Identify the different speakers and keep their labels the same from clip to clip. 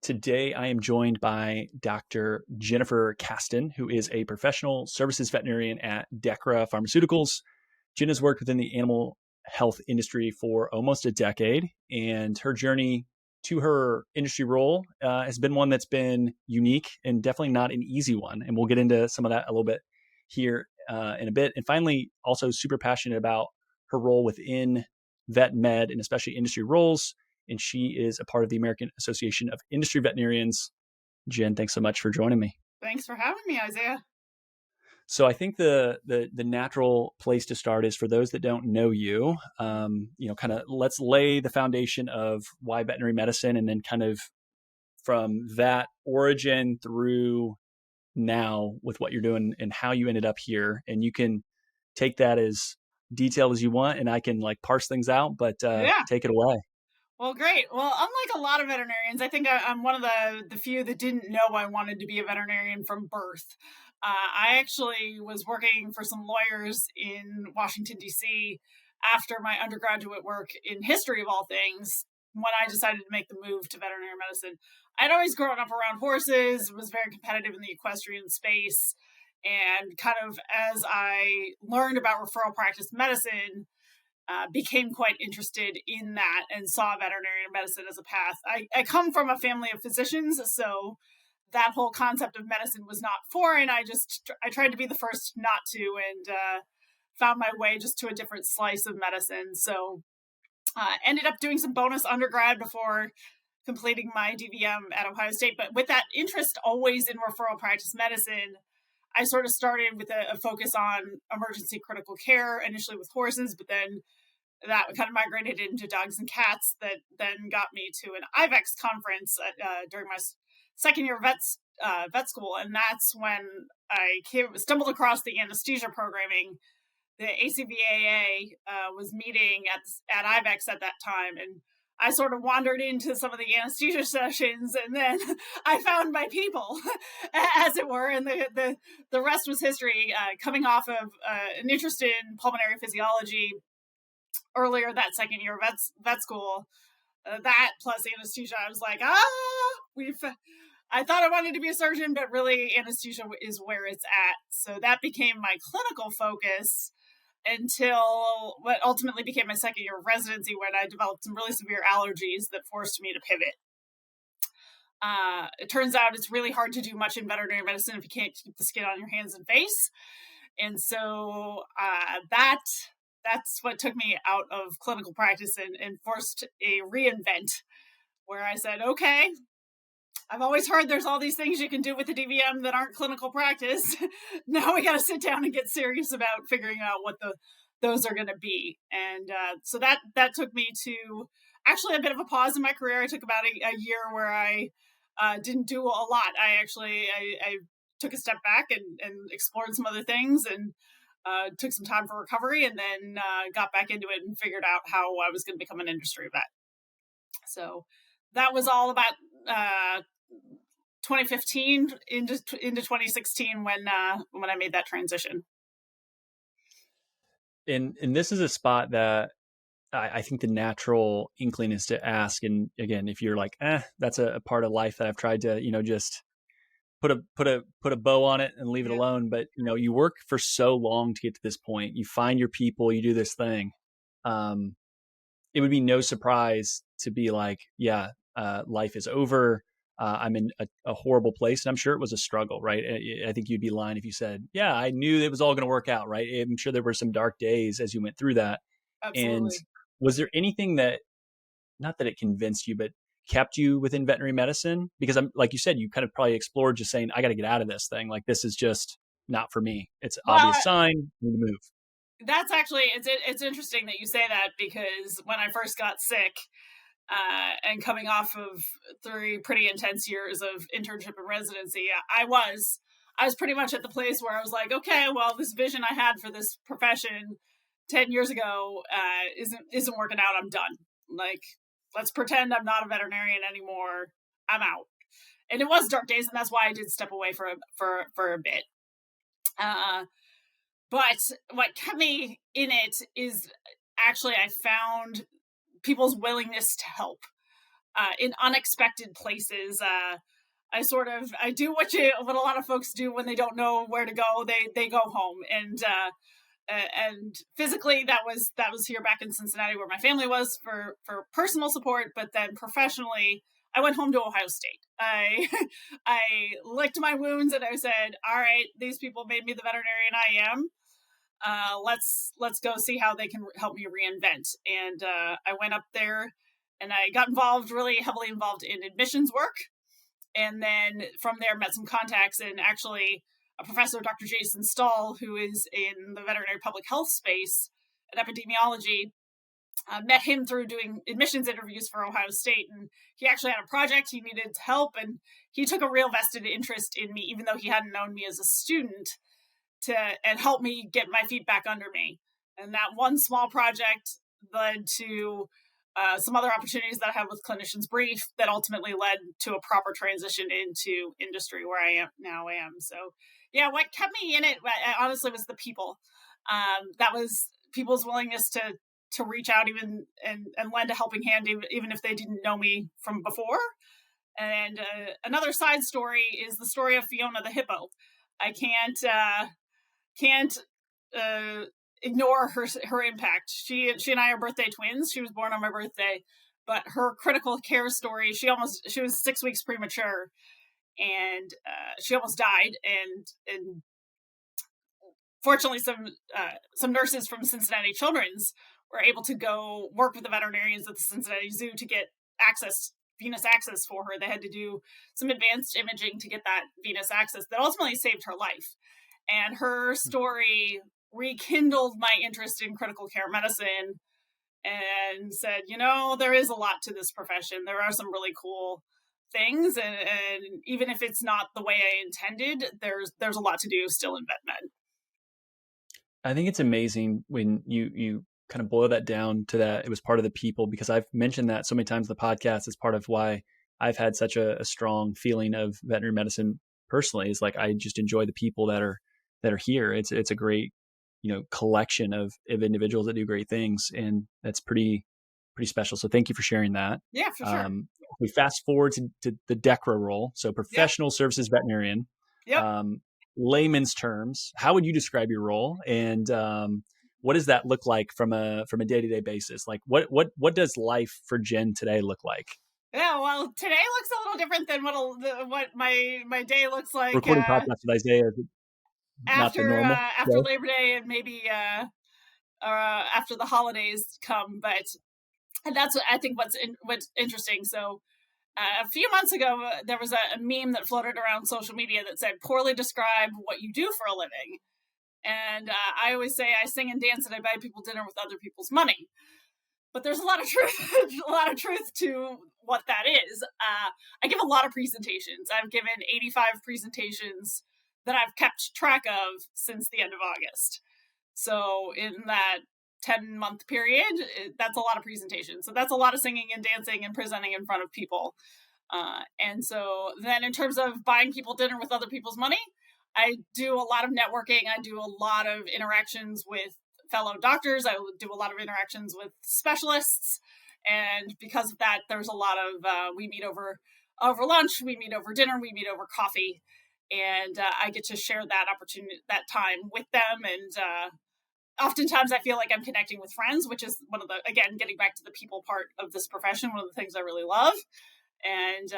Speaker 1: Today, I am joined by Dr. Jennifer Kasten, who is a professional services veterinarian at Dechra Pharmaceuticals. Jen has worked within the animal health industry for almost a decade, and her journey to her industry role has been one that's been unique and definitely not an easy one. And we'll get into some of that a little bit here in a bit. And finally, also super passionate about her role within vet med and especially industry roles. And she is a part of the American Association of Industry Veterinarians. Jen, thanks so much for joining me.
Speaker 2: Thanks for having me, Isaiah.
Speaker 1: So I think the natural place to start is for those that don't know you, kind of let's lay the foundation of why veterinary medicine, and then kind of from that origin through now with what you're doing and how you ended up here. And you can take that as detailed as you want, and I can like parse things out, but take it away.
Speaker 2: Well, great. Well, unlike a lot of veterinarians, I think I'm one of the few that didn't know I wanted to be a veterinarian from birth. I actually was working for some lawyers in Washington, D.C. after my undergraduate work in history of all things when I decided to make the move to veterinary medicine. I'd always grown up around horses, was very competitive in the equestrian space, and kind of as I learned about referral practice medicine, became quite interested in that and saw veterinary medicine as a path. I come from a family of physicians, so that whole concept of medicine was not foreign. I tried to be the first not to, and found my way just to a different slice of medicine. So ended up doing some bonus undergrad before completing my DVM at Ohio State. But with that interest always in referral practice medicine, I sort of started with a focus on emergency critical care, initially with horses, but then that kind of migrated into dogs and cats. That then got me to an IVEX conference during my second year of vet school. And that's when I stumbled across the anesthesia programming. The ACVAA was meeting at IVEX at that time. And I sort of wandered into some of the anesthesia sessions, and then I found my people, as it were, and the rest was history. Coming off of an interest in pulmonary physiology earlier that second year of vet school, that plus anesthesia, I was like, I thought I wanted to be a surgeon, but really anesthesia is where it's at. So that became my clinical focus until what ultimately became my second year of residency, when I developed some really severe allergies that forced me to pivot. It turns out it's really hard to do much in veterinary medicine if you can't keep the skin on your hands and face. And so that's what took me out of clinical practice and forced a reinvent, where I said, okay, I've always heard there's all these things you can do with the DVM that aren't clinical practice. Now we got to sit down and get serious about figuring out what those are going to be. And so that took me to actually a bit of a pause in my career. I took about a year where I didn't do a lot. I took a step back and explored some other things, and took some time for recovery, and then got back into it and figured out how I was going to become an industry vet. So that was all about 2015 into 2016 when I made that transition.
Speaker 1: And this is a spot that I think the natural inkling is to ask. And again, if you're like, that's a part of life that I've tried to, just put a bow on it and leave it alone. But you work for so long to get to this point. You find your people, you do this thing. It would be no surprise to be like, life is over. I'm in a horrible place. And I'm sure it was a struggle, right? I think you'd be lying if you said, I knew it was all going to work out, right? I'm sure there were some dark days as you went through that.
Speaker 2: Absolutely.
Speaker 1: And was there anything that, not that it convinced you, but kept you within veterinary medicine? Because I'm, like you said, you kind of probably explored just saying, I got to get out of this thing. Like, this is just not for me. It's an obvious sign, you need to move.
Speaker 2: That's actually, it's interesting that you say that, because when I first got sick, and coming off of 3 pretty intense years of internship and residency, I was pretty much at the place where I was like, okay, well, this vision I had for this profession 10 years ago isn't working out. I'm done. Like, let's pretend I'm not a veterinarian anymore. I'm out. And it was dark days, and that's why I did step away for a bit. But what kept me in it is actually I found people's willingness to help. in unexpected places. I do what a lot of folks do when they don't know where to go. They go home, and physically that was here back in Cincinnati where my family was for personal support, but then professionally I went home to Ohio State. I licked my wounds and I said, all right, these people made me the veterinarian I am. Let's go see how they can help me reinvent. And I went up there and I got really heavily involved in admissions work. And then from there met some contacts, and actually a professor, Dr. Jason Stahl, who is in the veterinary public health space and epidemiology, met him through doing admissions interviews for Ohio State. And he actually had a project he needed help, and he took a real vested interest in me, even though he hadn't known me as a student, and help me get my feet back under me. And that one small project led to some other opportunities that I had with Clinicians Brief that ultimately led to a proper transition into industry where I am. So yeah, what kept me in it honestly was the people. That was people's willingness to reach out even and lend a helping hand, even if they didn't know me from before. And another side story is the story of Fiona the hippo. I can't ignore her impact. She and I are birthday twins. She was born on my birthday, but her critical care story, she was 6 weeks premature, and she almost died. And fortunately, some nurses from Cincinnati Children's were able to go work with the veterinarians at the Cincinnati Zoo to get venous access for her. They had to do some advanced imaging to get that venous access that ultimately saved her life. And her story rekindled my interest in critical care medicine and said, there is a lot to this profession. There are some really cool things. And even if it's not the way I intended, there's a lot to do still in vet med.
Speaker 1: I think it's amazing when you kind of boil that down to that it was part of the people, because I've mentioned that so many times in the podcast as part of why I've had such a strong feeling of veterinary medicine personally, is like I just enjoy the people that are here. It's a great collection of individuals that do great things, and that's pretty special. So thank you for sharing that.
Speaker 2: Yeah, for sure.
Speaker 1: We fast forward to the Dechra role. So professional services veterinarian.
Speaker 2: Yep.
Speaker 1: Layman's terms, how would you describe your role, and what does that look like from a day-to-day basis? Like what does life for Jen today look like?
Speaker 2: Yeah, well, today looks a little different than what my day looks like.
Speaker 1: Recording podcast with Isaiah.
Speaker 2: After Labor Day and maybe after the holidays come, and that's I think what's interesting. So a few months ago, there was a meme that floated around social media that said, "Poorly describe what you do for a living." And I always say I sing and dance and I buy people dinner with other people's money. But there's a lot of truth to what that is. I give a lot of presentations. I've given 85 presentations that I've kept track of since the end of August. So in that 10-month period, that's a lot of presentations. So that's a lot of singing and dancing and presenting in front of people. And so then in terms of buying people dinner with other people's money, I do a lot of networking. I do a lot of interactions with fellow doctors. I do a lot of interactions with specialists. And because of that, there's a lot of, we meet over lunch, we meet over dinner, we meet over coffee. And I get to share that opportunity, that time with them. And oftentimes I feel like I'm connecting with friends, which is one of the, again, getting back to the people part of this profession, one of the things I really love. And,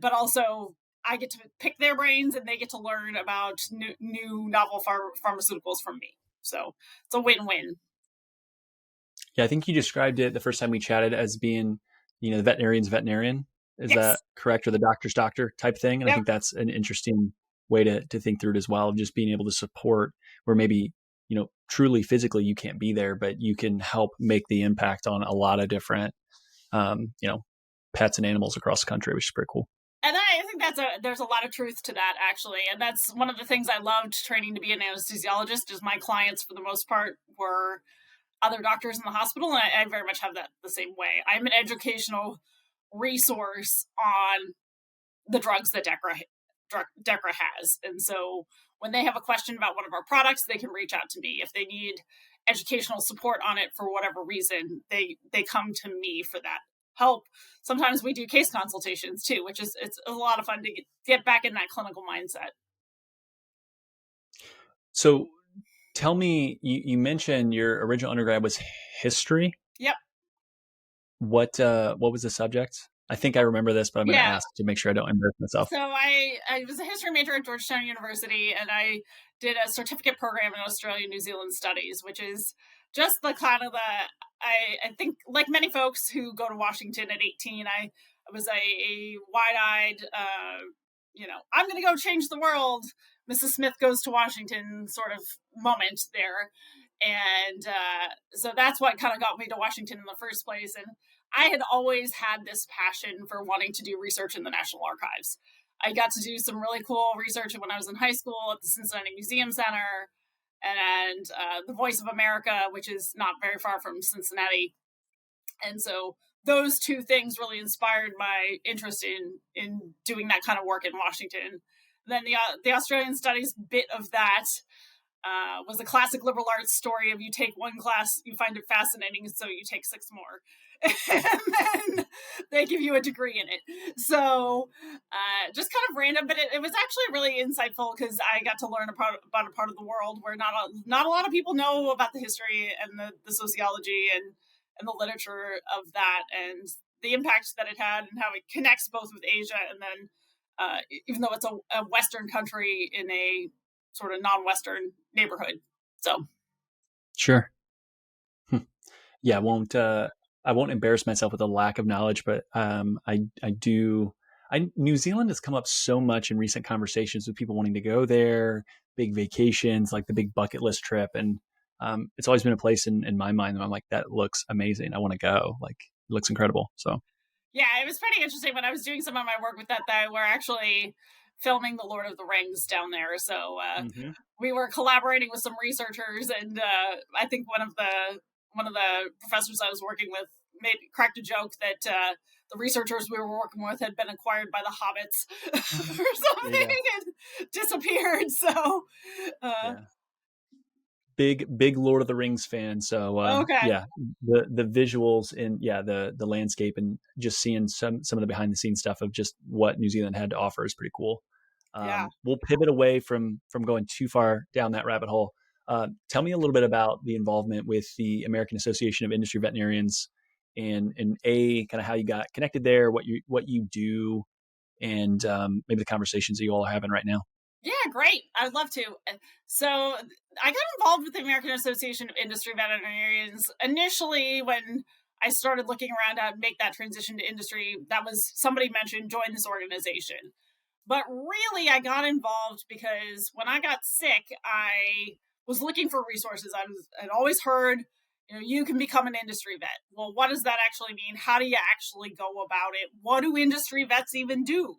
Speaker 2: but also I get to pick their brains and they get to learn about new novel pharmaceuticals from me. So it's a win-win.
Speaker 1: Yeah, I think you described it the first time we chatted as being, the veterinarian's veterinarian. Is that correct? Or the doctor's doctor type thing? And I think that's an interesting way to think through it as well, just being able to support where maybe, truly physically you can't be there, but you can help make the impact on a lot of different, pets and animals across the country, which is pretty cool.
Speaker 2: And I think there's a lot of truth to that, actually. And that's one of the things I loved training to be an anesthesiologist, is my clients, for the most part, were other doctors in the hospital. And I very much have that the same way. I'm an educational resource on the drugs that Dechra has. And so when they have a question about one of our products, they can reach out to me. If they need educational support on it for whatever reason, they come to me for that help. Sometimes we do case consultations too, which is, it's a lot of fun to get back in that clinical mindset.
Speaker 1: So tell me, you mentioned your original undergrad was history.
Speaker 2: Yep.
Speaker 1: What was the subject? I think I remember this, but I'm going to ask to make sure I don't embarrass myself.
Speaker 2: So I was a history major at Georgetown University, and I did a certificate program in Australia New Zealand studies, which is just the kind of I think, like many folks who go to Washington at 18, I was a wide-eyed, I'm going to go change the world, Mrs. Smith goes to Washington sort of moment there. And so that's what kind of got me to Washington in the first place. And I had always had this passion for wanting to do research in the National Archives. I got to do some really cool research when I was in high school at the Cincinnati Museum Center and the Voice of America, which is not very far from Cincinnati. And so those two things really inspired my interest in doing that kind of work in Washington. Then the Australian studies bit of that was a classic liberal arts story of you take one class, you find it fascinating, so you take 6 more. And then they give you a degree in it. So just kind of random, but it was actually really insightful because I got to learn about a part of the world where not a lot of people know about the history and the sociology and the literature of that, and the impact that it had and how it connects both with Asia and then even though it's a Western country in a sort of non-Western neighborhood. So
Speaker 1: sure. Yeah, I won't embarrass myself with a lack of knowledge, but New Zealand has come up so much in recent conversations with people wanting to go there, big vacations, like the big bucket list trip. And it's always been a place in my mind that I'm like, that looks amazing. I want to go. Like, it looks incredible. So
Speaker 2: yeah, it was pretty interesting when I was doing some of my work with that we're actually filming The Lord of the Rings down there. So we were collaborating with some researchers, and I think one of the professors I was working with cracked a joke that the researchers we were working with had been acquired by the hobbits or something and disappeared. So
Speaker 1: big Lord of the Rings fan. So yeah, the visuals and the landscape and just seeing some of the behind the scenes stuff of just what New Zealand had to offer is pretty cool. We'll pivot away from going too far down that rabbit hole. Tell me a little bit about the involvement with the American Association of Industry Veterinarians and kind of how you got connected there, what you do, and maybe the conversations that you all are having right now.
Speaker 2: Yeah, great. I would love to. So I got involved with the American Association of Industry Veterinarians initially when I started looking around to make that transition to industry. That was somebody mentioned, join this organization. But really, I got involved because when I got sick, I was looking for resources. I'd always heard, you can become an industry vet. Well, what does that actually mean? How do you actually go about it? What do industry vets even do?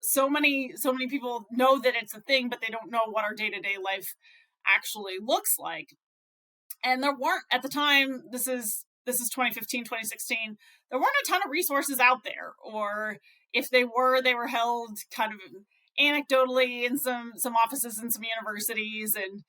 Speaker 2: So many people know that it's a thing, but they don't know what our day-to-day life actually looks like. And there weren't, at the time, this is 2015, 2016, there weren't a ton of resources out there, or if they were held kind of anecdotally in some offices in some universities, and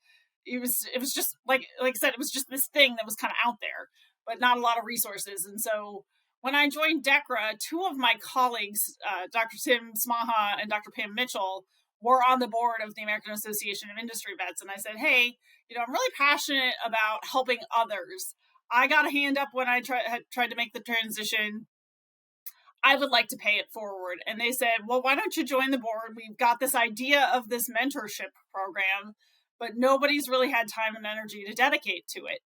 Speaker 2: it was just like I said, it was just this thing that was kind of out there, but not a lot of resources. And so when I joined Dechra, 2 of my colleagues, Dr. Tim Smaha and Dr. Pam Mitchell, were on the board of the American Association of Industry Vets. And I said, hey, I'm really passionate about helping others. I got a hand up when I tried to make the transition. I would like to pay it forward. And they said, well, why don't you join the board? We've got this idea of this mentorship program, but nobody's really had time and energy to dedicate to it.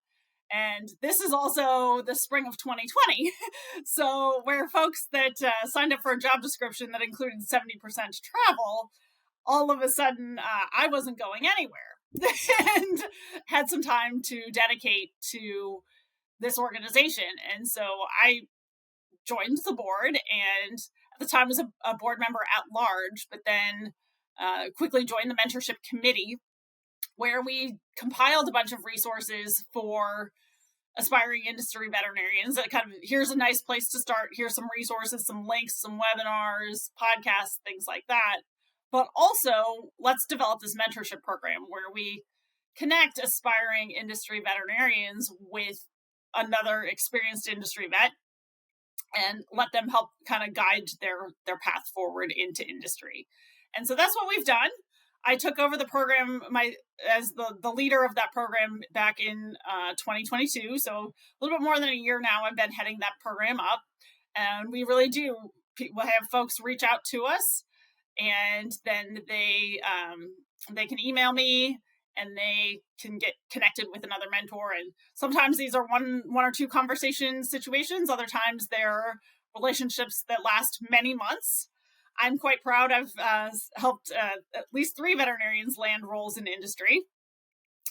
Speaker 2: And this is also the spring of 2020. So where folks that signed up for a job description that included 70% travel, all of a sudden I wasn't going anywhere and had some time to dedicate to this organization. And so I joined the board, and at the time was a board member at large, but then quickly joined the mentorship committee, where we compiled a bunch of resources for aspiring industry veterinarians. That kind of, here's a nice place to start. Here's some resources, some links, some webinars, podcasts, things like that. But also, let's develop this mentorship program where we connect aspiring industry veterinarians with another experienced industry vet. and let them help kind of guide their path forward into industry. And so that's what we've done. I took over the program as the leader of that program back in 2022. So a little bit more than a year now, I've been heading that program up. And we really do. We'll have folks reach out to us, and then they can email me, and they can get connected with another mentor. And sometimes these are one or two conversation situations. Other times they're relationships that last many months. I'm quite proud. I've helped at least 3 veterinarians land roles in industry.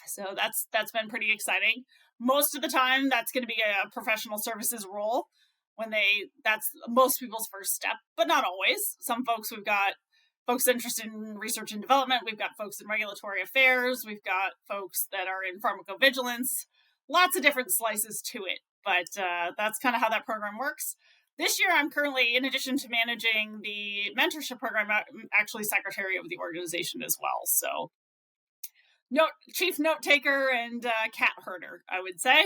Speaker 2: So that's been pretty exciting. Most of the time, that's going to be a professional services role that's most people's first step, but not always. Some folks, we've got folks interested in research and development. We've got folks in regulatory affairs. We've got folks that are in pharmacovigilance. Lots of different slices to it, but that's kind of how that program works. This year, I'm currently, in addition to managing the mentorship program, I'm actually secretary of the organization as well. So, chief note taker and cat herder, I would say.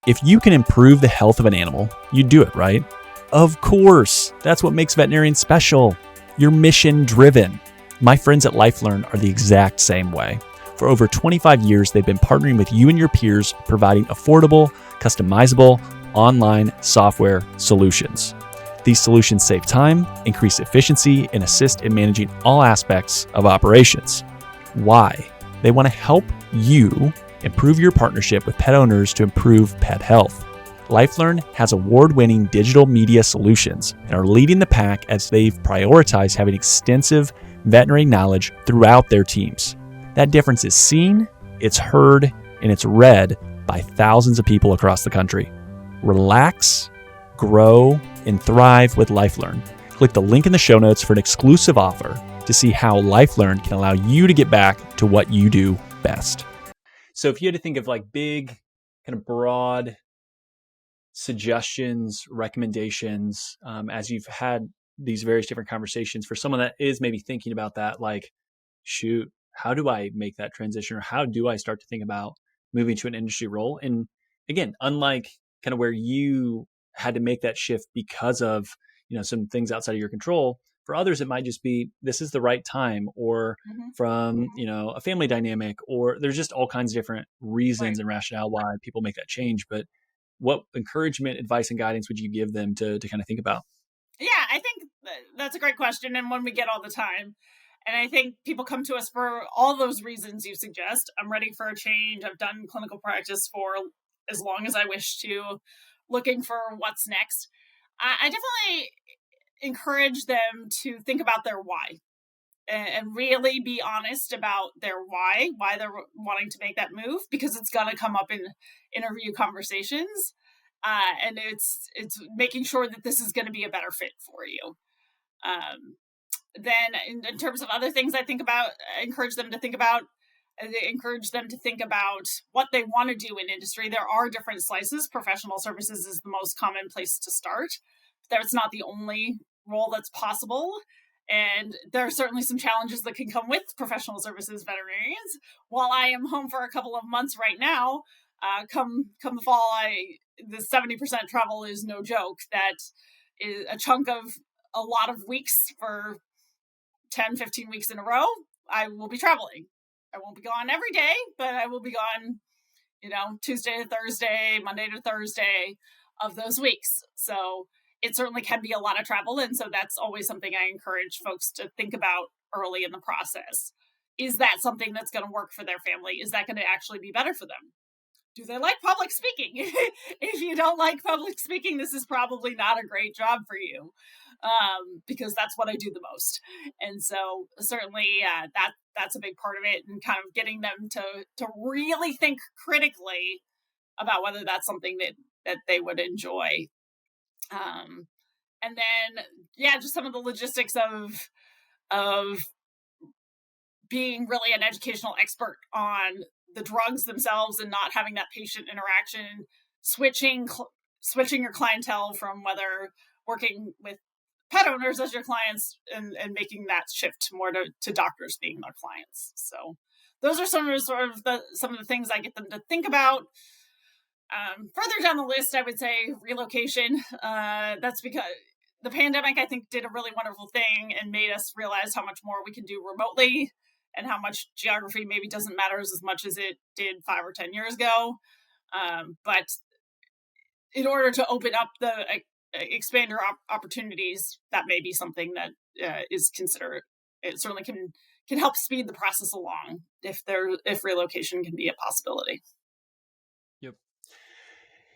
Speaker 1: If you can improve the health of an animal, you do it, right? Of course. That's what makes veterinarians special. You're mission driven. My friends at LifeLearn are the exact same way. For over 25 years, they've been partnering with you and your peers, providing affordable, customizable, online software solutions. These solutions save time, increase efficiency, and assist in managing all aspects of operations. Why? They want to help you improve your partnership with pet owners to improve pet health. LifeLearn has award-winning digital media solutions and are leading the pack as they've prioritized having extensive veterinary knowledge throughout their teams. That difference is seen, it's heard, and it's read by thousands of people across the country. Relax, grow, and thrive with LifeLearn. Click the link in the show notes for an exclusive offer to see how LifeLearn can allow you to get back to what you do best. So if you had to think of like big, kind of broad suggestions, recommendations, as you've had these various different conversations, for someone that is maybe thinking about that, like, shoot, how do I make that transition, or how do I start to think about moving to an industry role? And again, unlike kind of where you had to make that shift because of, some things outside of your control, for others, it might just be, this is the right time, or from, a family dynamic, or there's just all kinds of different reasons and rationale why people make that change. But what encouragement, advice, and guidance would you give them to kind of think about?
Speaker 2: Yeah, I think that's a great question, and one we get all the time. And I think people come to us for all those reasons you suggest. I'm ready for a change. I've done clinical practice for as long as I wish to, looking for what's next. I definitely encourage them to think about their why and really be honest about their why they're wanting to make that move, because it's going to come up in interview conversations. And it's making sure that this is going to be a better fit for you. Then in terms of other things I encourage them to think about what they want to do in industry. There are different slices. Professional services is the most common place to start. That's not the only role that's possible. And there are certainly some challenges that can come with professional services veterinarians. While I am home for a couple of months right now, come the fall, the 70% travel is no joke. That is a chunk of a lot of weeks for 10, 15 weeks in a row. I will be traveling. I won't be gone every day, but I will be gone, Tuesday to Thursday, Monday to Thursday of those weeks. So it certainly can be a lot of travel. And so that's always something I encourage folks to think about early in the process. Is that something that's going to work for their family? Is that going to actually be better for them? Do they like public speaking? If you don't like public speaking, this is probably not a great job for you, because that's what I do the most. And so certainly that's a big part of it, and kind of getting them to really think critically about whether that's something that they would enjoy. And then, just some of the logistics of being really an educational expert on the drugs themselves and not having that patient interaction, switching your clientele from whether working with pet owners as your clients and making that shift more to doctors being their clients. So those are some of the things I get them to think about. Further down the list, I would say relocation. That's because the pandemic, I think, did a really wonderful thing and made us realize how much more we can do remotely and how much geography maybe doesn't matter as much as it did 5 or 10 years ago. But in order to open up the expand your opportunities, that may be something that is considered. It certainly can help speed the process along if relocation can be a possibility.
Speaker 1: Yep.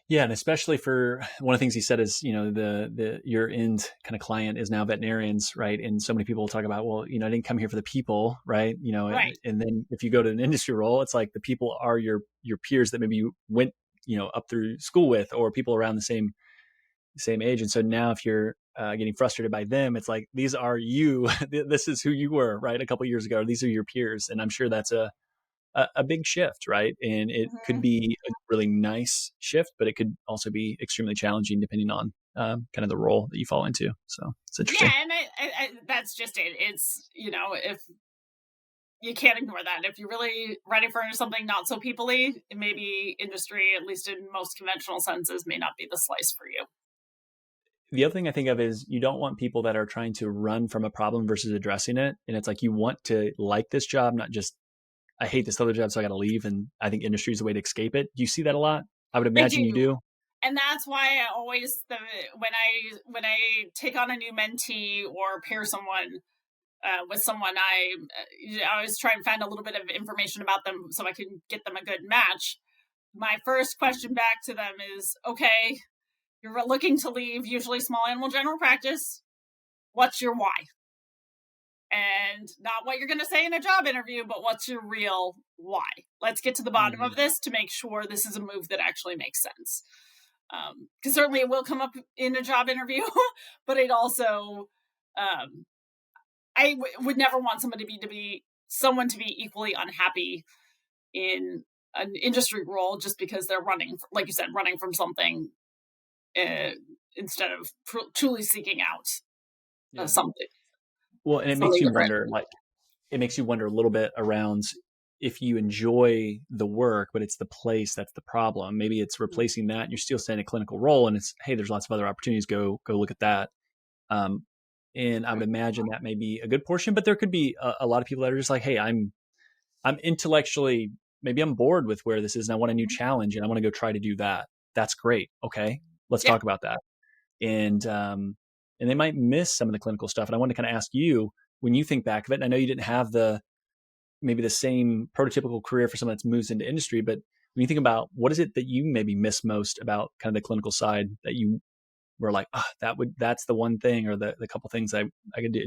Speaker 1: Yeah, and especially for one of the things he said is, the your end kind of client is now veterinarians, right? And so many people talk about, well, I didn't come here for the people, right?
Speaker 2: Right.
Speaker 1: And then if you go to an industry role, it's like the people are your peers that maybe you went, up through school with, or people around the same age. And so now if you're getting frustrated by them, it's like, these are you. This is who you were, right? A couple of years ago. These are your peers. And I'm sure that's a big shift, right? And it could be a really nice shift, but it could also be extremely challenging depending on kind of the role that you fall into. So it's interesting.
Speaker 2: Yeah, and I that's just it. It's, if you can't ignore that. If you're really ready for something not so people-y, maybe industry, at least in most conventional senses, may not be the slice for you.
Speaker 1: The other thing I think of is you don't want people that are trying to run from a problem versus addressing it. And it's like, you want to like this job, not just, I hate this other job, so I got to leave. And I think industry is a way to escape it. Do you see that a lot? I would imagine you do.
Speaker 2: And that's why I always, when I take on a new mentee or pair someone with someone, I always try and find a little bit of information about them so I can get them a good match. My first question back to them is, okay, you're looking to leave usually small animal general practice. What's your why? And not what you're going to say in a job interview, but what's your real why? Let's get to the bottom of this to make sure this is a move that actually makes sense. Because certainly it will come up in a job interview, but it also, I would never want someone to be equally unhappy in an industry role just because they're running, like you said, running from something instead of truly seeking out something.
Speaker 1: Well, and it makes you wonder, it makes you wonder a little bit around if you enjoy the work, but it's the place that's the problem. Maybe it's replacing that and you're still staying in a clinical role, and it's, hey, there's lots of other opportunities. Go look at that. And I would imagine that may be a good portion, but there could be a lot of people that are just like, hey, I'm intellectually, maybe I'm bored with where this is and I want a new challenge and I want to go try to do that. That's great. Okay, let's talk about that. And they might miss some of the clinical stuff. And I want to kind of ask you, when you think back of it, and I know you didn't have maybe the same prototypical career for someone that's moves into industry, but when you think about what is it that you maybe miss most about kind of the clinical side that you were like, that's the one thing or the couple things I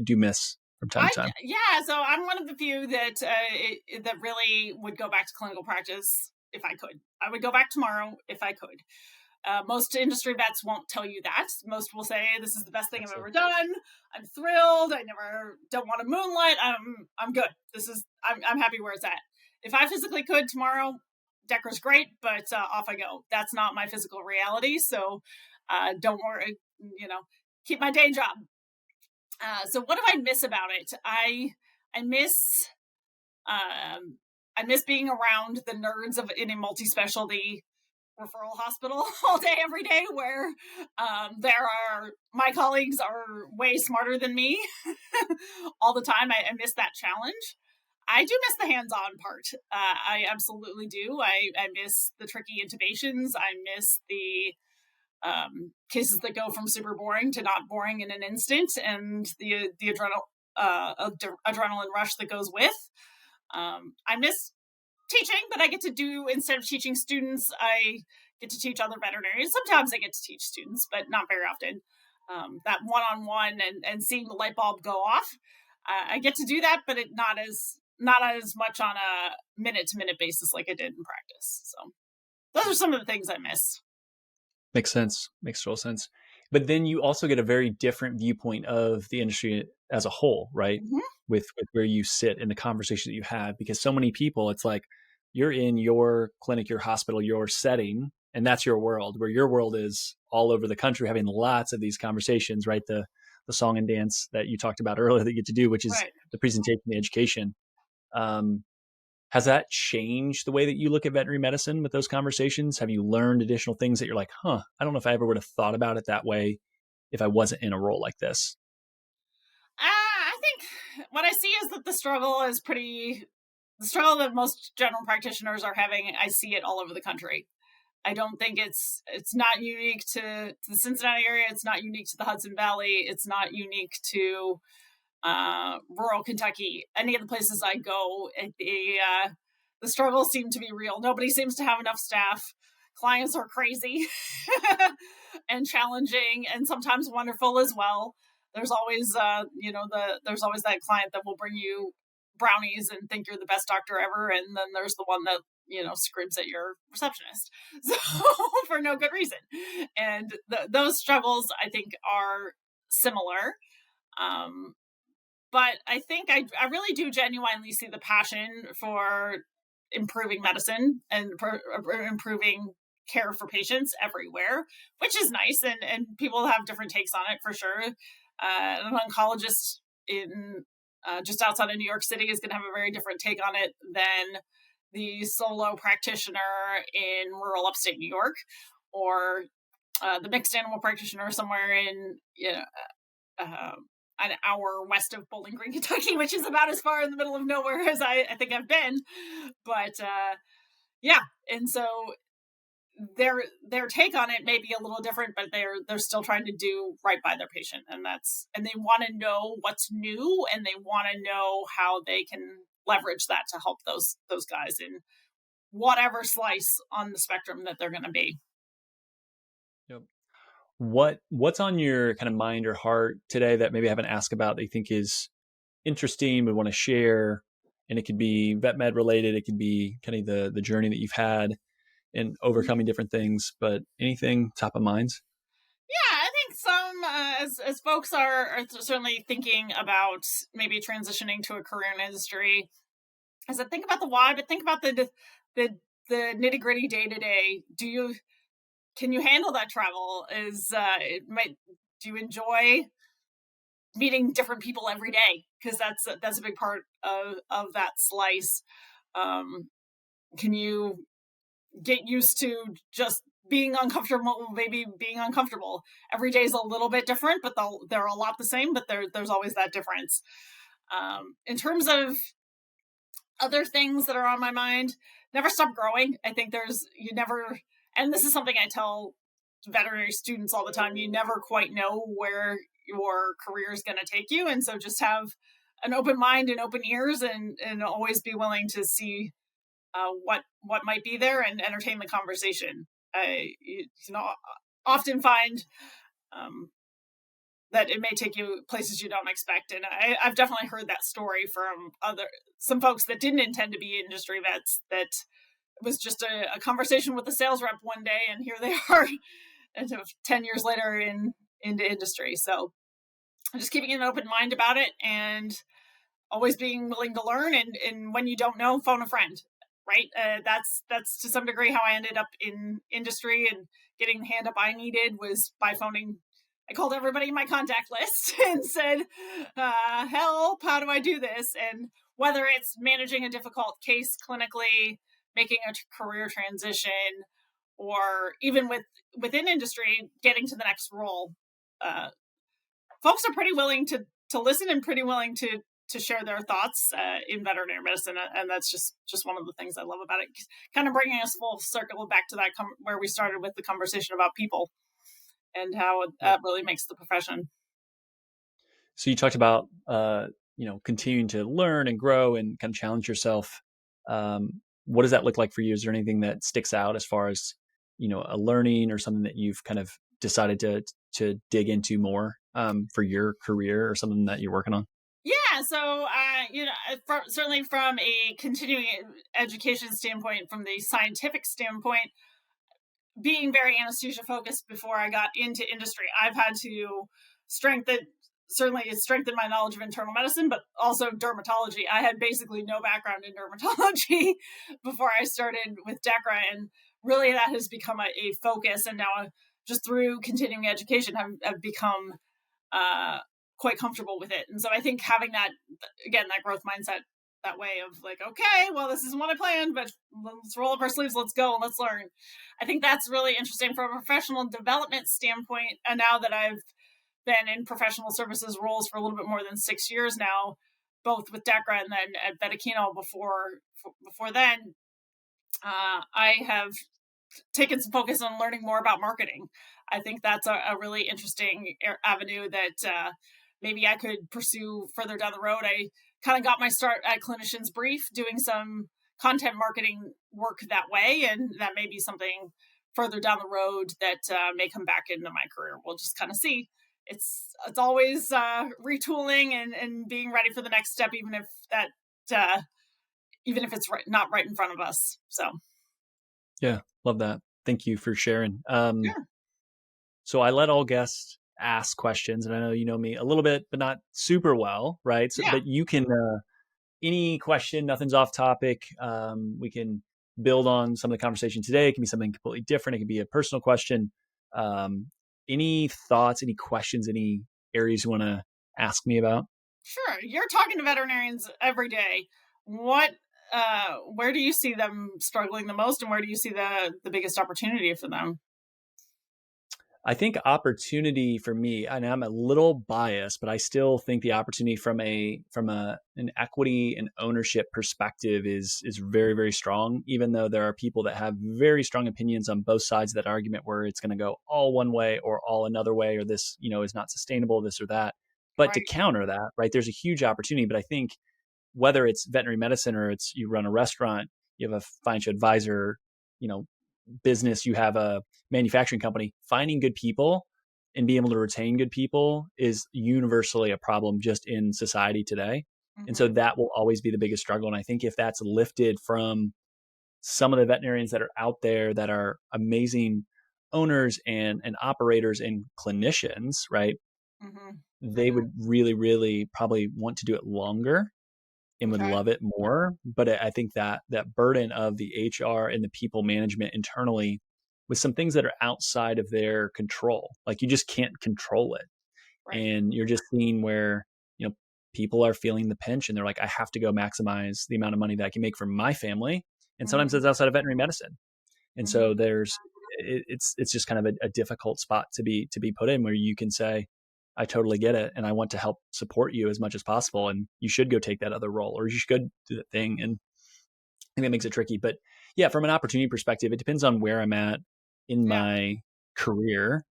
Speaker 1: do miss from time to time?
Speaker 2: Yeah, so I'm one of the few that that really would go back to clinical practice if I could. I would go back tomorrow if I could. Most industry vets won't tell you that. Most will say, this is the best thing I've ever done. I'm thrilled. I don't want to moonlight. I'm good. I'm happy where it's at. If I physically could tomorrow, Dekra's great, but off I go. That's not my physical reality. So don't worry, keep my day job. So what do I miss about it? I miss being around the nerds in a multi-specialty referral hospital all day, every day, where my colleagues are way smarter than me all the time. I miss that challenge. I do miss the hands-on part. I absolutely do. I miss the tricky intubations. I miss the cases that go from super boring to not boring in an instant, and the adrenaline rush that goes with. I miss teaching, but I get to do, instead of teaching students, I get to teach other veterinarians. Sometimes I get to teach students, but not very often. That one-on-one and seeing the light bulb go off, I get to do that, but not as much on a minute-to-minute basis like I did in practice. So those are some of the things I miss.
Speaker 1: Makes sense. Makes total sense. But then you also get a very different viewpoint of the industry as a whole, right? Mm-hmm. With where you sit in the conversation that you have, because so many people, it's like you're in your clinic, your hospital, your setting, and that's your world, where your world is all over the country having lots of these conversations, right? The song and dance that you talked about earlier that you get to do, which is the presentation, the education. Has that changed the way that you look at veterinary medicine with those conversations? Have you learned additional things that you're like, I don't know if I ever would have thought about it that way if I wasn't in a role like this?
Speaker 2: I think what I see is that the struggle that most general practitioners are having, I see it all over the country. I don't think it's not unique to the Cincinnati area. It's not unique to the Hudson Valley. It's not unique to rural Kentucky. Any of the places I go, the struggles seem to be real. Nobody seems to have enough staff. Clients are crazy and challenging, and sometimes wonderful as well. There's always, there's always that client that will bring you brownies and think you're the best doctor ever, and then there's the one that screams at your receptionist, so for no good reason. And those struggles, I think, are similar. But I think I really do genuinely see the passion for improving medicine and improving care for patients everywhere, which is nice. And people have different takes on it for sure. An oncologist in just outside of New York City is going to have a very different take on it than the solo practitioner in rural upstate New York, or the mixed animal practitioner somewhere in an hour west of Bowling Green, Kentucky, which is about as far in the middle of nowhere as I think I've been. But yeah, and so their take on it may be a little different, but they're still trying to do right by their patient, and they want to know what's new, and they want to know how they can leverage that to help those guys in whatever slice on the spectrum that they're going to be.
Speaker 1: Yep. What's on your kind of mind or heart today that maybe I haven't asked about that you think is interesting, but want to share? And it could be vet med related. It could be kind of the journey that you've had in overcoming different things, but anything top of mind?
Speaker 2: Yeah, I think some, as folks are certainly thinking about maybe transitioning to a career in industry, I said, think about the why, but think about the nitty gritty day to day. Can you handle that travel? Do you enjoy meeting different people every day? Because that's a big part of that slice. Can you get used to just being uncomfortable? Maybe being uncomfortable every day is a little bit different, but they're a lot the same. But there's always that difference. In terms of other things that are on my mind, never stop growing. I think and this is something I tell veterinary students all the time, you never quite know where your career is going to take you. And so just have an open mind and open ears, and always be willing to see what might be there and entertain the conversation. I often find that it may take you places you don't expect. And I've definitely heard that story from some folks that didn't intend to be industry vets, that it was just a conversation with a sales rep one day, and here they are 10 years later into industry. So just keeping an open mind about it, and always being willing to learn. And when you don't know, phone a friend, right? That's to some degree how I ended up in industry, and getting the hand up I needed was by phoning. I called everybody in my contact list and said, help, how do I do this? And whether it's managing a difficult case clinically, making a career transition, or even within industry, getting to the next role, folks are pretty willing to listen, and pretty willing to share their thoughts in veterinary medicine. And that's just one of the things I love about it, kind of bringing us full circle back to that where we started with the conversation about people, and how that really makes the profession.
Speaker 1: So you talked about, continuing to learn and grow and kind of challenge yourself. What does that look like for you? Is there anything that sticks out as far as, a learning or something that you've kind of decided to dig into more for your career, or something that you're working on?
Speaker 2: Yeah, so certainly from a continuing education standpoint, from the scientific standpoint, being very anesthesia focused before I got into industry, I've had to strengthen my knowledge of internal medicine, but also dermatology. I had basically no background in dermatology before I started with Dechra, and really that has become a focus. And now, just through continuing education, have become quite comfortable with it. And so I think having that, again, that growth mindset that way of like, okay, well, this isn't what I planned, but let's roll up our sleeves, let's go, and let's learn. I think that's really interesting from a professional development standpoint. And now that I've been in professional services roles for a little bit more than 6 years now, both with Dechra and then at Betakino before then, I have taken some focus on learning more about marketing. I think that's a really interesting avenue that maybe I could pursue further down the road. I kind of got my start at Clinician's Brief doing some content marketing work that way, and that may be something further down the road that may come back into my career. We'll just kind of see. It's always retooling and being ready for the next step, even if it's not right in front of us. So
Speaker 1: Yeah, love that. Thank you for sharing.
Speaker 2: yeah.
Speaker 1: So I let all guests ask questions, and I know you know me a little bit, but not super well, right? So,
Speaker 2: Yeah.
Speaker 1: but you can any question, nothing's off topic. We can build on some of the conversation today. It can be something completely different. It can be a personal question. Any thoughts, any questions, any areas you want to ask me about?
Speaker 2: Sure. You're talking to veterinarians every day. Where do you see them struggling the most, and where do you see the biggest opportunity for them?
Speaker 1: I think opportunity for me, and I'm a little biased, but I still think the opportunity from an equity and ownership perspective is very, very strong, even though there are people that have very strong opinions on both sides of that argument where it's going to go all one way or all another way, or this, is not sustainable, this or that. But to
Speaker 2: Right.
Speaker 1: counter that, right, there's a huge opportunity. But I think whether it's veterinary medicine or it's you run a restaurant, you have a financial advisor, business, you have a manufacturing company, finding good people and being able to retain good people is universally a problem just in society today. And so
Speaker 2: Mm-hmm.
Speaker 1: that will always be the biggest struggle. And I think if that's lifted from some of the veterinarians that are out there that are amazing owners and operators and clinicians, right?
Speaker 2: Mm-hmm.
Speaker 1: They would really, really probably want to do it longer and would
Speaker 2: Okay.
Speaker 1: love it more. But I think that burden of the HR and the people management internally with some things that are outside of their control, like you just can't control it.
Speaker 2: Right.
Speaker 1: And you're just seeing where, people are feeling the pinch and they're like, I have to go maximize the amount of money that I can make for my family. And sometimes
Speaker 2: Mm-hmm.
Speaker 1: that's outside of veterinary medicine. And
Speaker 2: Mm-hmm.
Speaker 1: so it's just kind of a difficult spot to be put in where you can say, I totally get it. And I want to help support you as much as possible. And you should go take that other role or you should go do that thing. And I think that makes it tricky. But yeah, from an opportunity perspective, it depends on where I'm at in
Speaker 2: Yeah.
Speaker 1: my career.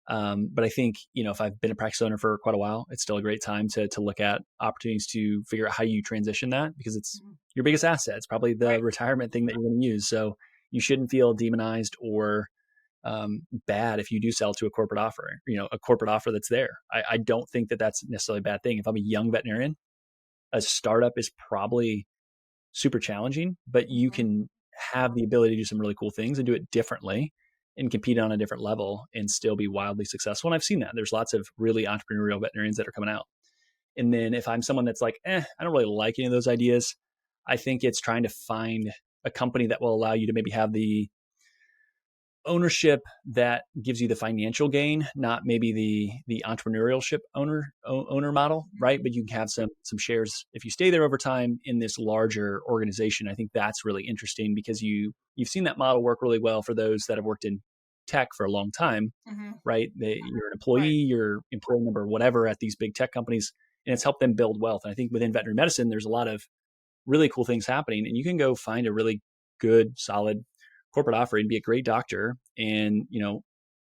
Speaker 1: But I think, if I've been a practice owner for quite a while, it's still a great time to look at opportunities to figure out how you transition that because it's
Speaker 2: Mm-hmm.
Speaker 1: your biggest asset. It's probably the
Speaker 2: Right.
Speaker 1: retirement thing that you're going to use. So you shouldn't feel demonized or bad if you do sell to a corporate offer, a corporate offer that's there. I don't think that that's necessarily a bad thing. If I'm a young veterinarian, a startup is probably super challenging, but you
Speaker 2: Mm-hmm.
Speaker 1: can have the ability to do some really cool things and do it differently and compete on a different level and still be wildly successful. And I've seen that. There's lots of really entrepreneurial veterinarians that are coming out. And then if I'm someone that's like, I don't really like any of those ideas, I think it's trying to find a company that will allow you to maybe have the ownership that gives you the financial gain, not maybe the entrepreneurship owner model, right? But you can have some shares if you stay there over time in this larger organization. I think that's really interesting because you've seen that model work really well for those that have worked in tech for a long time,
Speaker 2: Mm-hmm.
Speaker 1: right? You're an employee,
Speaker 2: Right.
Speaker 1: you're employee number whatever at these big tech companies, and it's helped them build wealth. And I think within veterinary medicine, there's a lot of really cool things happening, and you can go find a really good, solid corporate offer and be a great doctor and,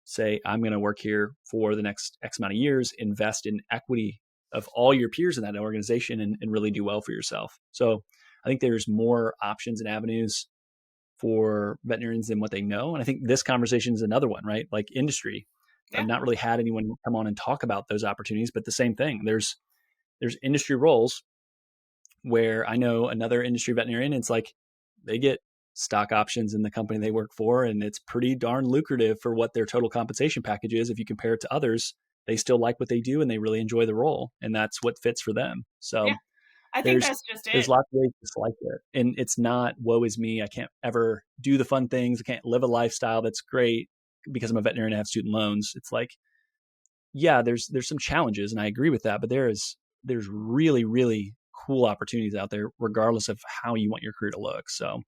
Speaker 1: say, I'm going to work here for the next X amount of years, invest in equity of all your peers in that organization and really do well for yourself. So I think there's more options and avenues for veterinarians than what they know. And I think this conversation is another one, right? Like industry. I've
Speaker 2: Yeah.
Speaker 1: not really had anyone come on and talk about those opportunities, but the same thing. There's industry roles where I know another industry veterinarian, it's like they get stock options in the company they work for, and it's pretty darn lucrative for what their total compensation package is. If you compare it to others, they still like what they do and they really enjoy the role, and that's what fits for them.
Speaker 2: Yeah.
Speaker 1: So
Speaker 2: I think
Speaker 1: there's
Speaker 2: that's just
Speaker 1: there's
Speaker 2: it.
Speaker 1: lots of ways to slice it, and it's not woe is me. I can't ever do the fun things. I can't live a lifestyle that's great because I'm a veterinarian and I have student loans. It's like, yeah, there's some challenges, and I agree with that, but there's really, really cool opportunities out there, regardless of how you want your career to look. So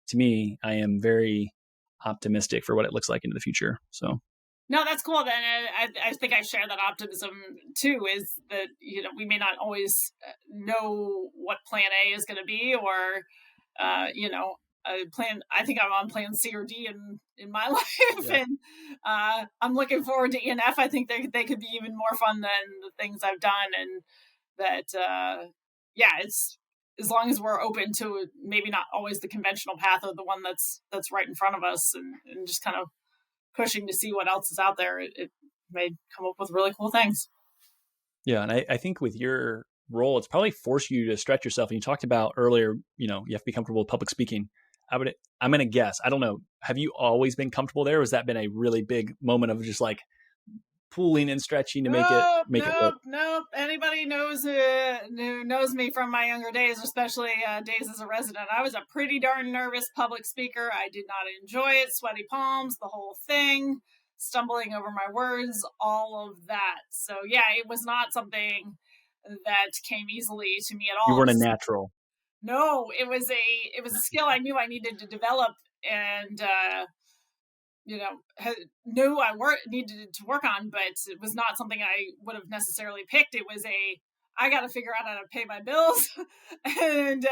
Speaker 1: to me, I am very optimistic for what it looks like into the future. So.
Speaker 2: No, that's cool. Then I think I share that optimism too. Is that we may not always know what Plan A is going to be, or plan. I think I'm on Plan C or D in my life,
Speaker 1: Yeah.
Speaker 2: and I'm looking forward to ENF. I think they could be even more fun than the things I've done, and that it's as long as we're open to maybe not always the conventional path or the one that's right in front of us, and just kind of pushing to see what else is out there, it may come up with really cool things.
Speaker 1: Yeah. And I think with your role, it's probably forced you to stretch yourself. And you talked about earlier, you have to be comfortable with public speaking. I'm going to guess, I don't know. Have you always been comfortable there? Or has that been a really big moment of just like pulling and stretching to make it work?
Speaker 2: Nope. Anybody who knows me from my younger days, especially days as a resident, I was a pretty darn nervous public speaker. I did not enjoy it. Sweaty palms, the whole thing, stumbling over my words, all of that. So yeah, it was not something that came easily to me at all.
Speaker 1: You weren't a natural.
Speaker 2: No, it was a skill I knew I needed to develop, and knew I needed to work on, but it was not something I would have necessarily picked. It was I got to figure out how to pay my bills, and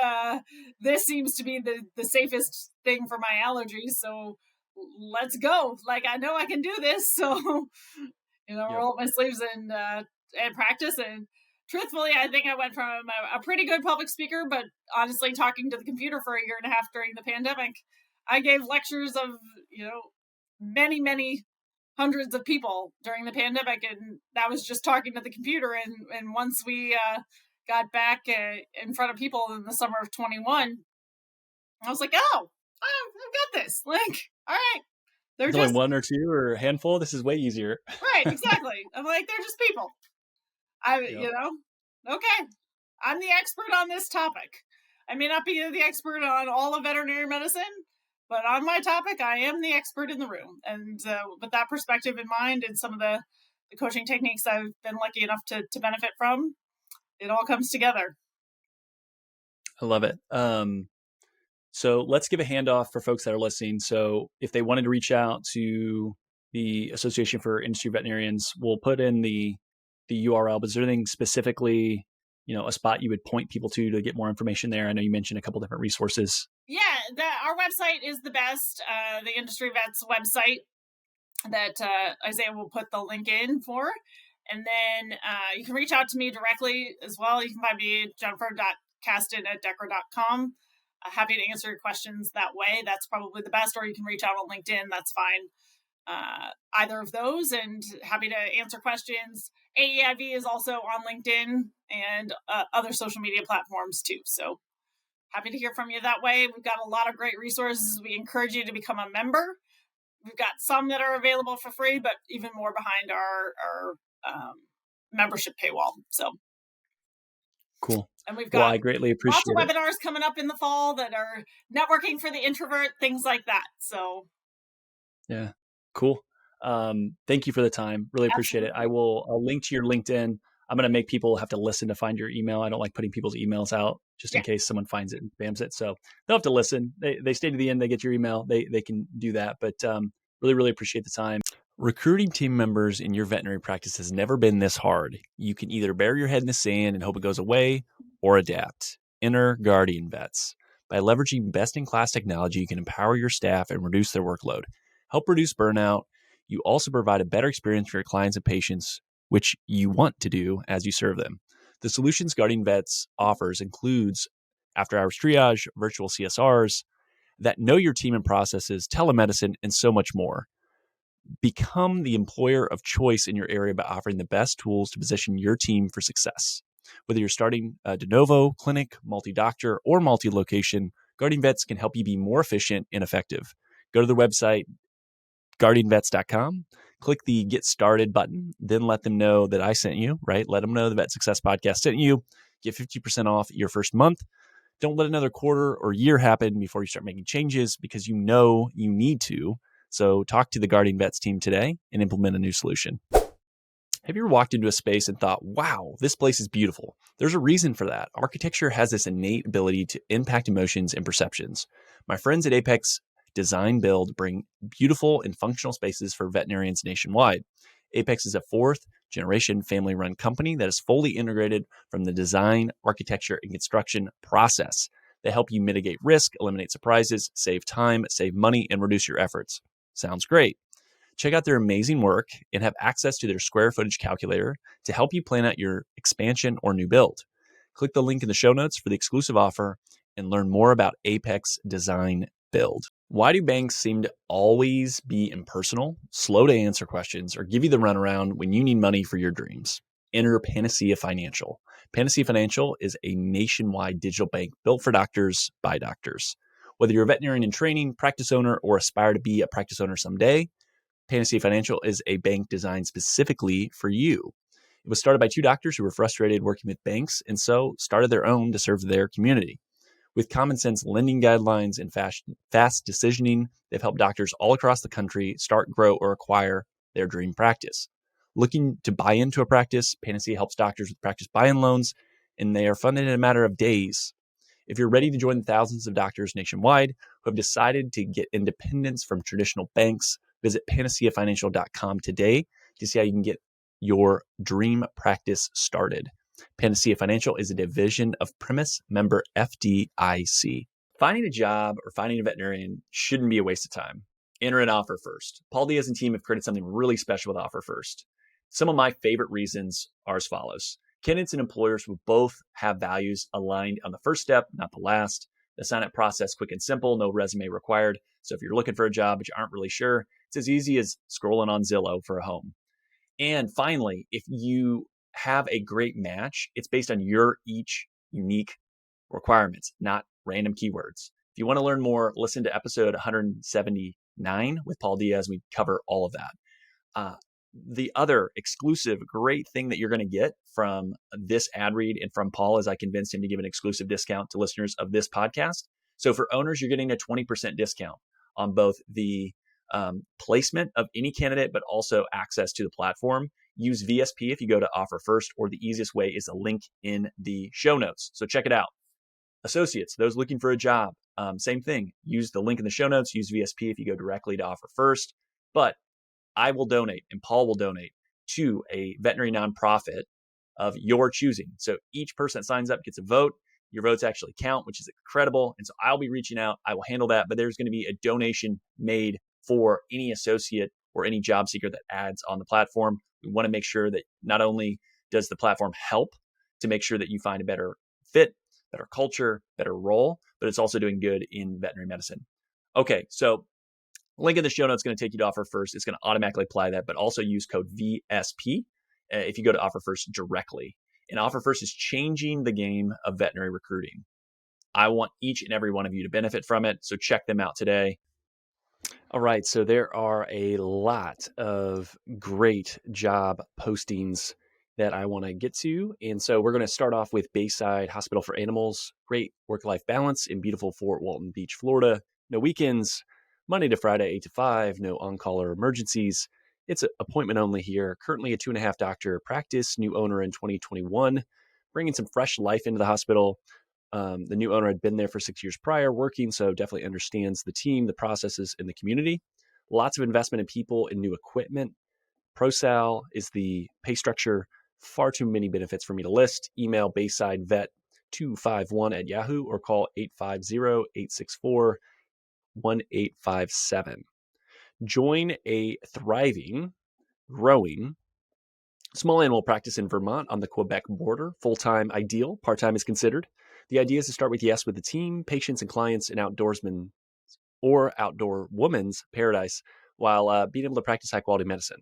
Speaker 2: this seems to be the safest thing for my allergies. So let's go. Like, I know I can do this. So, roll up my sleeves and practice. And truthfully, I think I went from a pretty good public speaker, but honestly, talking to the computer for a year and a half during the pandemic, I gave lectures of, many, many hundreds of people during the pandemic, and that was just talking to the computer. And once we got back in front of people in the summer of 21, I was like, oh, I've got this. Like, all right, they're
Speaker 1: just only one or two or a handful. This is way easier.
Speaker 2: Right, exactly. I'm like, they're just people. Okay, I'm the expert on this topic. I may not be the expert on all of veterinary medicine, but on my topic, I am the expert in the room. And with that perspective in mind, and some of the coaching techniques I've been lucky enough to benefit from, it all comes together.
Speaker 1: I love it. So let's give a handoff for folks that are listening. So if they wanted to reach out to the Association for Industry Veterinarians, we'll put in the URL, but is there anything specifically, a spot you would point people to get more information there? I know you mentioned a couple different resources.
Speaker 2: Yeah, our website is the best, the Industry Vets website that Isaiah will put the link in for. And then you can reach out to me directly as well. You can find me at jennifer.kasten@dechra.com. Happy to answer your questions that way. That's probably the best. Or you can reach out on LinkedIn. That's fine. Either of those, and happy to answer questions. AEIV is also on LinkedIn and other social media platforms too. So happy to hear from you that way. We've got a lot of great resources. We encourage you to become a member. We've got some that are available for free, but even more behind our membership paywall. So
Speaker 1: cool.
Speaker 2: And we've got
Speaker 1: I greatly appreciate
Speaker 2: lots of webinars coming up in the fall that are networking for the introvert, things like that. So
Speaker 1: yeah, cool. Thank you for the time. Really appreciate it. I'll link to your LinkedIn. I'm going to make people have to listen to find your email. I don't like putting people's emails out just in case someone finds it and spams it. So they'll have to listen. They stay to the end. They get your email. They can do that. But really, really appreciate the time. Recruiting team members in your veterinary practice has never been this hard. You can either bury your head in the sand and hope it goes away or adapt. Enter Guardian Vets. By leveraging best-in-class technology, you can empower your staff and reduce their workload. Help reduce burnout. You also provide a better experience for your clients and patients, which you want to do as you serve them. The solutions Guardian Vets offers includes after-hours triage, virtual CSRs, that know your team and processes, telemedicine, and so much more. Become the employer of choice in your area by offering the best tools to position your team for success. Whether you're starting a de novo, clinic, multi-doctor, or multi-location, Guardian Vets can help you be more efficient and effective. Go to the website, guardianvets.com, click the Get Started button, then let them know that I sent you, right? Let them know the Vet Success Podcast sent you. Get 50% off your first month. Don't let another quarter or year happen before you start making changes, because you know you need to. So talk to the Guardian Vets team today and implement a new solution. Have you ever walked into a space and thought, wow, this place is beautiful? There's a reason for that. Architecture has this innate ability to impact emotions and perceptions. My friends at Apex Design Build bring beautiful and functional spaces for veterinarians nationwide. Apex is a fourth generation family run company that is fully integrated from the design, architecture, and construction process. They help you mitigate risk, eliminate surprises, save time, save money, and reduce your efforts. Sounds great. Check out their amazing work and have access to their square footage calculator to help you plan out your expansion or new build. Click the link in the show notes for the exclusive offer and learn more about Apex Design Build. Why do banks seem to always be impersonal, slow to answer questions, or give you the runaround when you need money for your dreams? Enter Panacea Financial. Panacea Financial is a nationwide digital bank built for doctors by doctors. Whether you're a veterinarian in training, practice owner, or aspire to be a practice owner someday, Panacea Financial is a bank designed specifically for you. It was started by two doctors who were frustrated working with banks and so started their own to serve their community. With common sense lending guidelines and fast decisioning, they've helped doctors all across the country start, grow, or acquire their dream practice. Looking to buy into a practice, Panacea helps doctors with practice buy-in loans, and they are funded in a matter of days. If you're ready to join the thousands of doctors nationwide who have decided to get independence from traditional banks, visit panaceafinancial.com today to see how you can get your dream practice started. Panacea Financial is a division of Primis, member FDIC. Finding a job or finding a veterinarian shouldn't be a waste of time. Enter an Offer First. Paul Diaz and team have created something really special with Offer First. Some of my favorite reasons are as follows. Candidates and employers will both have values aligned on the first step, not the last. The sign-up process, quick and simple, no resume required. So if you're looking for a job but you aren't really sure, it's as easy as scrolling on Zillow for a home. And finally, if you have a great match, it's based on your each unique requirements, not random keywords. If you want to learn more, listen to episode 179 with Paul Diaz. We cover all of that. The other exclusive great thing that you're going to get from this ad read and from Paul is I convinced him to give an exclusive discount to listeners of this podcast. So for owners, you're getting a 20% discount on both the placement of any candidate, but also access to the platform. Use VSP if you go to Offer First, or the easiest way is a link in the show notes. So check it out. Associates, those looking for a job, same thing. Use the link in the show notes. Use VSP if you go directly to Offer First. But I will donate and Paul will donate to a veterinary nonprofit of your choosing. So each person that signs up gets a vote. Your votes actually count, which is incredible. And so I'll be reaching out. I will handle that. But there's going to be a donation made for any associate or any job seeker that adds on the platform. We want to make sure that not only does the platform help to make sure that you find a better fit, better culture, better role, but it's also doing good in veterinary medicine. Okay, so link in the show notes is going to take you to Offer First. It's going to automatically apply that, but also use code VSP if you go to Offer First directly. And Offer First is changing the game of veterinary recruiting. I want each and every one of you to benefit from it, so check them out today. All right, so there are a lot of great job postings that I want to get to. And so we're going to start off with Bayside Hospital for Animals. Great work-life balance in beautiful Fort Walton Beach, Florida. No weekends, Monday to Friday, 8 to 5, no on-call or emergencies. It's an appointment only here. Currently a 2.5 doctor practice, new owner in 2021, bringing some fresh life into the hospital. The new owner had been there for 6 years prior working, so definitely understands the team, the processes, and the community. Lots of investment in people and new equipment. ProSal is the pay structure. Far too many benefits for me to list. Email BaysideVet251 at Yahoo or call 850-864-1857. Join a thriving, growing small animal practice in Vermont on the Quebec border. Full-time ideal, part-time is considered. The idea is to start with yes with the team, patients and clients in outdoorsman or outdoor woman's paradise while being able to practice high-quality medicine.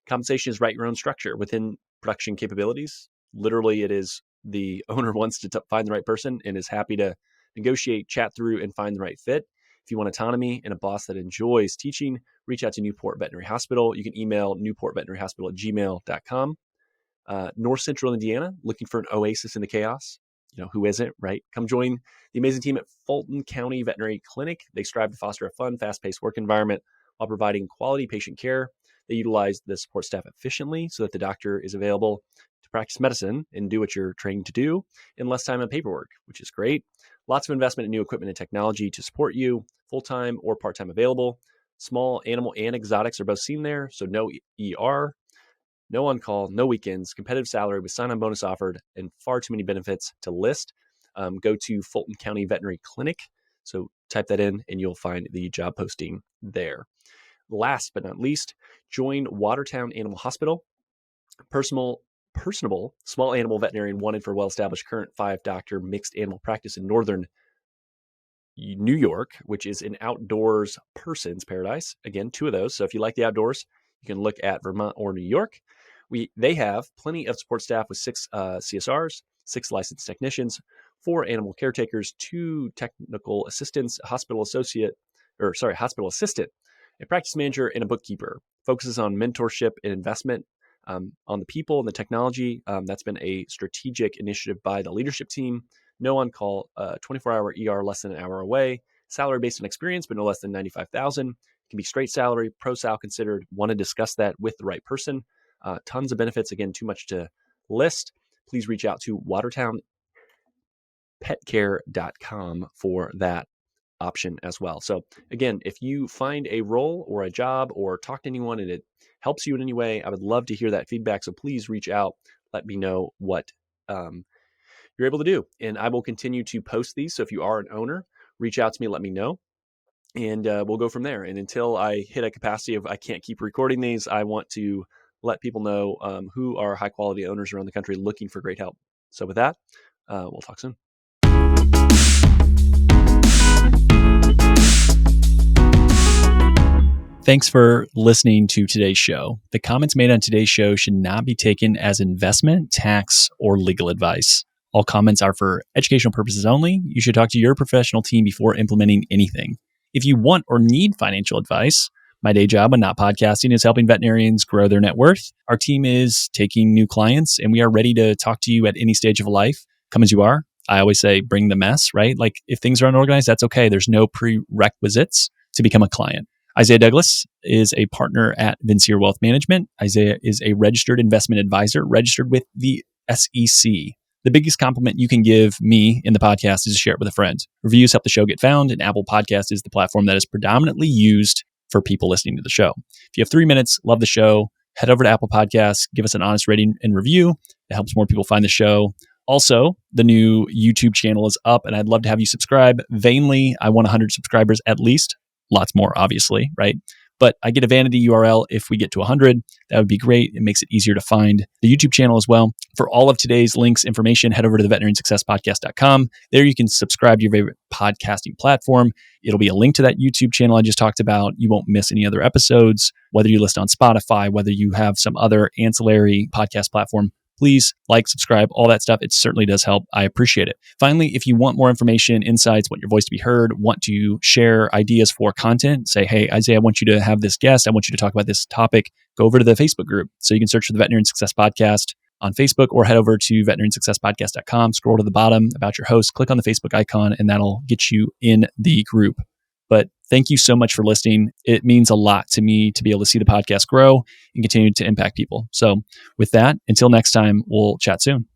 Speaker 1: Compensation is write your own structure within production capabilities. Literally, it is the owner wants to find the right person and is happy to negotiate, chat through, and find the right fit. If you want autonomy and a boss that enjoys teaching, reach out to Newport Veterinary Hospital. You can email newportveterinaryhospital@gmail.com. North Central Indiana, looking for an oasis in the chaos. You know, who isn't, right? Come join the amazing team at Fulton County Veterinary Clinic. They strive to foster a fun, fast-paced work environment while providing quality patient care. They utilize the support staff efficiently so that the doctor is available to practice medicine and do what you're trained to do in less time and paperwork, which is great. Lots of investment in new equipment and technology to support you, full-time or part-time available. Small animal and exotics are both seen there, so no ER, no on-call, no weekends, competitive salary with sign-on bonus offered, and far too many benefits to list. Go to Fulton County Veterinary Clinic. So type that in and you'll find the job posting there. Last but not least, join Watertown Animal Hospital. Personable small animal veterinarian wanted for well-established current 5-doctor mixed animal practice in northern New York, which is an outdoors person's paradise. Again, 2 of those. So if you like the outdoors, you can look at Vermont or New York. They have plenty of support staff with 6 CSRs, 6 licensed technicians, 4 animal caretakers, 2 technical assistants, a hospital assistant, a practice manager, and a bookkeeper. Focuses on mentorship and investment on the people and the technology. That's been a strategic initiative by the leadership team. No on-call, 24-hour ER less than an hour away. Salary based on experience, but no less than $95,000. Can be straight salary, pro-sal considered. Want to discuss that with the right person. Tons of benefits. Again, too much to list. Please reach out to WatertownPetCare.com for that option as well. So again, if you find a role or a job or talk to anyone and it helps you in any way, I would love to hear that feedback. So please reach out. Let me know what you're able to do. And I will continue to post these. So if you are an owner, reach out to me, let me know. And we'll go from there. And until I hit a capacity of I can't keep recording these, I want to let people know who are high quality owners around the country looking for great help. So with that, we'll talk soon. Thanks for listening to today's show. The comments made on today's show should not be taken as investment, tax, or legal advice. All comments are for educational purposes only. You should talk to your professional team before implementing anything. If you want or need financial advice, my day job when not podcasting is helping veterinarians grow their net worth. Our team is taking new clients and we are ready to talk to you at any stage of life. Come as you are. I always say bring the mess, right? Like if things are unorganized, that's okay. There's no prerequisites to become a client. Isaiah Douglas is a partner at Vincier Wealth Management. Isaiah is a registered investment advisor, registered with the SEC. The biggest compliment you can give me in the podcast is to share it with a friend. Reviews help the show get found, and Apple Podcast is the platform that is predominantly used for people listening to the show. If you have 3 minutes, love the show, head over to Apple Podcasts, give us an honest rating and review. It helps more people find the show. Also, the new YouTube channel is up, and I'd love to have you subscribe. Vainly, I want 100 subscribers at least. Lots more, obviously, right? But I get a vanity URL if we get to 100. That would be great. It makes it easier to find the YouTube channel as well. For all of today's links, information, head over to the veterinariansuccesspodcast.com. There you can subscribe to your favorite podcasting platform. It'll be a link to that YouTube channel I just talked about. You won't miss any other episodes, whether you list on Spotify, whether you have some other ancillary podcast platform. Please like, subscribe, all that stuff. It certainly does help. I appreciate it. Finally, if you want more information, insights, want your voice to be heard, want to share ideas for content, say, hey, Isaiah, I want you to have this guest. I want you to talk about this topic. Go over to the Facebook group. So you can search for the Veterinarian Success Podcast on Facebook or head over to veterinariansuccesspodcast.com, scroll to the bottom about your host, click on the Facebook icon, and that'll get you in the group. But thank you so much for listening. It means a lot to me to be able to see the podcast grow and continue to impact people. So with that, until next time, we'll chat soon.